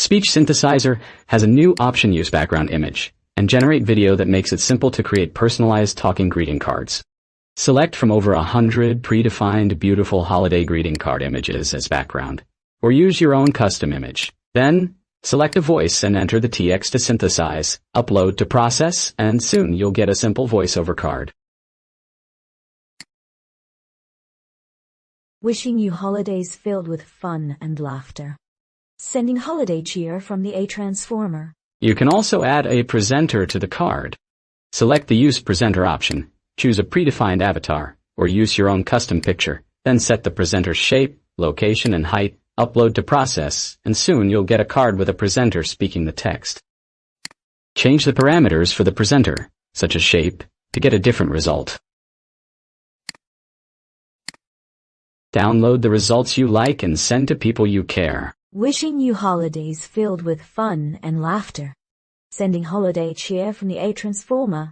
Speech Synthesizer has a new option: use background image and generate video that makes it simple to create personalized talking greeting cards. Select from over 100 predefined beautiful holiday greeting card images as background, or use your own custom image. Then, select a voice and enter the TX to synthesize, upload to process, and soon you'll get a simple voiceover card. Wishing you holidays filled with fun and laughter. Sending holiday cheer from the aiTransformer. You can also add a presenter to the card. Select the Use Presenter option, choose a predefined avatar, or use your own custom picture, then set the presenter's shape, location, and height, upload to process, and soon you'll get a card with a presenter speaking the text. Change the parameters for the presenter, such as shape, to get a different result. Download the results you like and send to people you care. Wishing you holidays filled with fun and laughter. Sending holiday cheer from the aiTransformer.